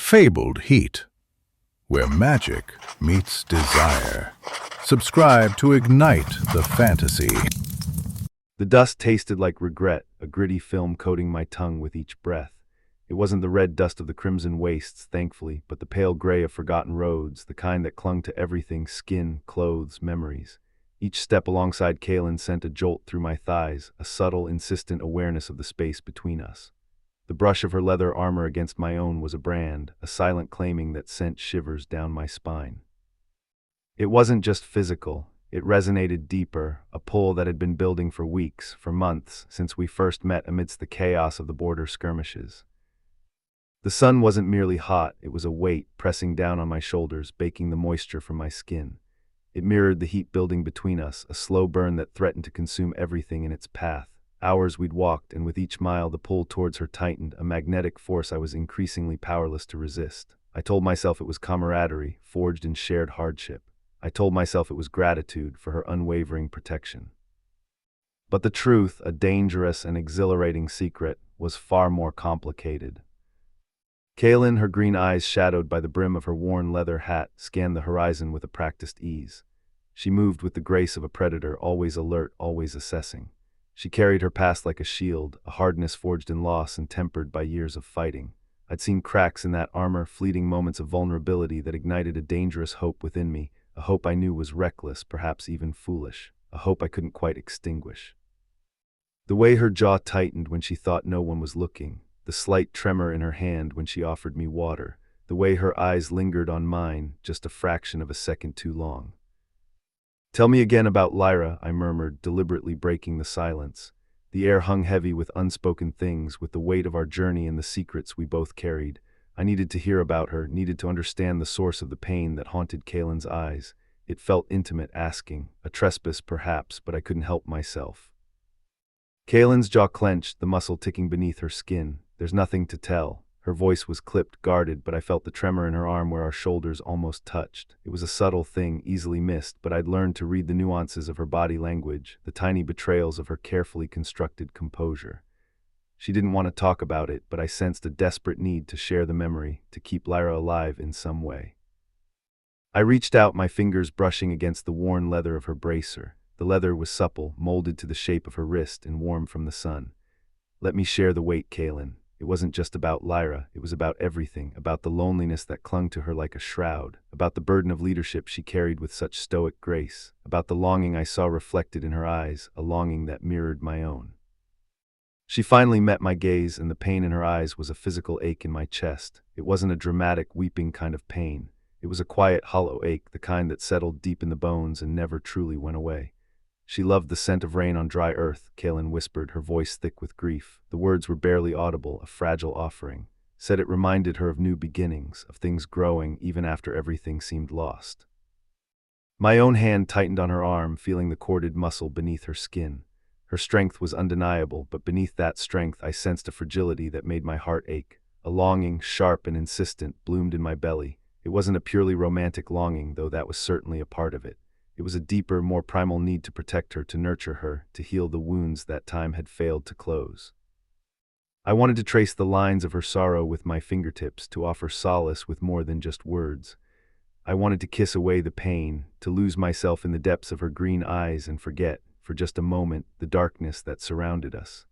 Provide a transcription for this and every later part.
fabled heat, where magic meets desire. Subscribe to ignite the fantasy. The dust tasted like regret, a gritty film coating my tongue with each breath. It wasn't the red dust of the crimson wastes, thankfully, but the pale gray of forgotten roads, the kind that clung to everything: skin, clothes, memories. Each step alongside Kaylin sent a jolt through my thighs, a subtle, insistent awareness of the space between us. The brush of her leather armor against my own was a brand, a silent claiming that sent shivers down my spine. It wasn't just physical. It resonated deeper, a pull that had been building for weeks, for months, since we first met amidst the chaos of the border skirmishes. The sun wasn't merely hot, it was a weight pressing down on my shoulders, baking the moisture from my skin. It mirrored the heat building between us, a slow burn that threatened to consume everything in its path. Hours we'd walked, and with each mile the pull towards her tightened, a magnetic force I was increasingly powerless to resist. I told myself it was camaraderie, forged in shared hardship. I told myself it was gratitude for her unwavering protection. But the truth, a dangerous and exhilarating secret, was far more complicated. Kaylin, her green eyes shadowed by the brim of her worn leather hat, scanned the horizon with a practiced ease. She moved with the grace of a predator, always alert, always assessing. She carried her past like a shield, a hardness forged in loss and tempered by years of fighting. I'd seen cracks in that armor, fleeting moments of vulnerability that ignited a dangerous hope within me, a hope I knew was reckless, perhaps even foolish, a hope I couldn't quite extinguish. The way her jaw tightened when she thought no one was looking, the slight tremor in her hand when she offered me water, the way her eyes lingered on mine just a fraction of a second too long. "Tell me again about Lyra," I murmured, deliberately breaking the silence. The air hung heavy with unspoken things, with the weight of our journey and the secrets we both carried. I needed to hear about her, needed to understand the source of the pain that haunted Kaylin's eyes. It felt intimate, asking, a trespass perhaps, but I couldn't help myself. Kaylin's jaw clenched, the muscle ticking beneath her skin. "There's nothing to tell." Her voice was clipped, guarded, but I felt the tremor in her arm where our shoulders almost touched. It was a subtle thing, easily missed, but I'd learned to read the nuances of her body language, the tiny betrayals of her carefully constructed composure. She didn't want to talk about it, but I sensed a desperate need to share the memory, to keep Lyra alive in some way. I reached out, my fingers brushing against the worn leather of her bracer. The leather was supple, molded to the shape of her wrist and warm from the sun. "Let me share the weight, Kaylin." It wasn't just about Lyra, it was about everything, about the loneliness that clung to her like a shroud, about the burden of leadership she carried with such stoic grace, about the longing I saw reflected in her eyes, a longing that mirrored my own. She finally met my gaze, and the pain in her eyes was a physical ache in my chest. It wasn't a dramatic, weeping kind of pain. It was a quiet, hollow ache, the kind that settled deep in the bones and never truly went away. "She loved the scent of rain on dry earth," Kaylin whispered, her voice thick with grief. The words were barely audible, a fragile offering. Said it reminded her of new beginnings, of things growing even after everything seemed lost. My own hand tightened on her arm, feeling the corded muscle beneath her skin. Her strength was undeniable, but beneath that strength I sensed a fragility that made my heart ache. A longing, sharp and insistent, bloomed in my belly. It wasn't a purely romantic longing, though that was certainly a part of it. It was a deeper, more primal need to protect her, to nurture her, to heal the wounds that time had failed to close. I wanted to trace the lines of her sorrow with my fingertips, to offer solace with more than just words. I wanted to kiss away the pain, to lose myself in the depths of her green eyes and forget, for just a moment, the darkness that surrounded us.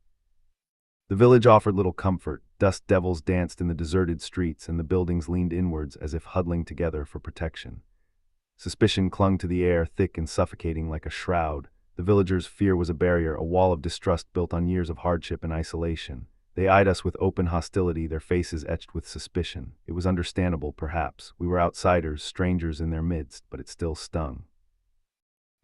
The village offered little comfort. Dust devils danced in the deserted streets, and the buildings leaned inwards as if huddling together for protection. Suspicion clung to the air, thick and suffocating like a shroud. The villagers' fear was a barrier, a wall of distrust built on years of hardship and isolation. They eyed us with open hostility, their faces etched with suspicion. It was understandable, perhaps. We were outsiders, strangers in their midst, but it still stung.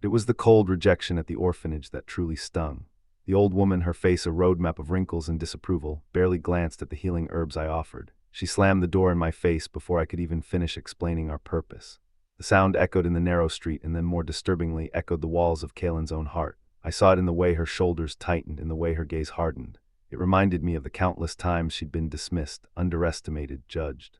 It was the cold rejection at the orphanage that truly stung. The old woman, her face a roadmap of wrinkles and disapproval, barely glanced at the healing herbs I offered. She slammed the door in my face before I could even finish explaining our purpose. The sound echoed in the narrow street and then, more disturbingly, echoed the walls of Kaylin's own heart. I saw it in the way her shoulders tightened, in the way her gaze hardened. It reminded me of the countless times she'd been dismissed, underestimated, judged.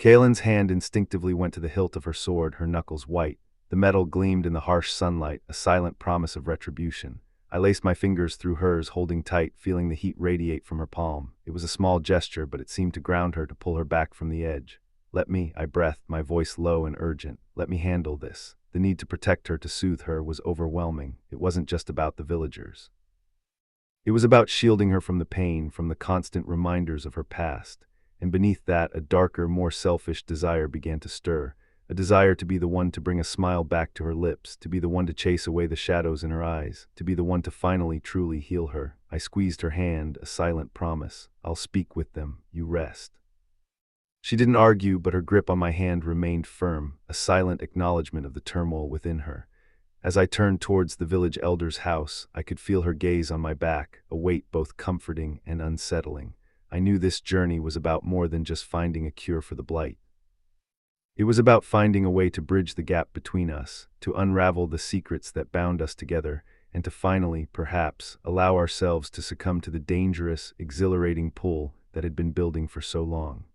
Kaylin's hand instinctively went to the hilt of her sword, her knuckles white. The metal gleamed in the harsh sunlight, a silent promise of retribution. I laced my fingers through hers, holding tight, feeling the heat radiate from her palm. It was a small gesture, but it seemed to ground her, to pull her back from the edge. "Let me," I breathed, my voice low and urgent. "Let me handle this." The need to protect her, to soothe her, was overwhelming. It wasn't just about the villagers. It was about shielding her from the pain, from the constant reminders of her past. And beneath that, a darker, more selfish desire began to stir. A desire to be the one to bring a smile back to her lips, to be the one to chase away the shadows in her eyes, to be the one to finally truly heal her. I squeezed her hand, a silent promise. "I'll speak with them. You rest." She didn't argue, but her grip on my hand remained firm, a silent acknowledgement of the turmoil within her. As I turned towards the village elder's house, I could feel her gaze on my back, a weight both comforting and unsettling. I knew this journey was about more than just finding a cure for the blight. It was about finding a way to bridge the gap between us, to unravel the secrets that bound us together, and to finally, perhaps, allow ourselves to succumb to the dangerous, exhilarating pull that had been building for so long.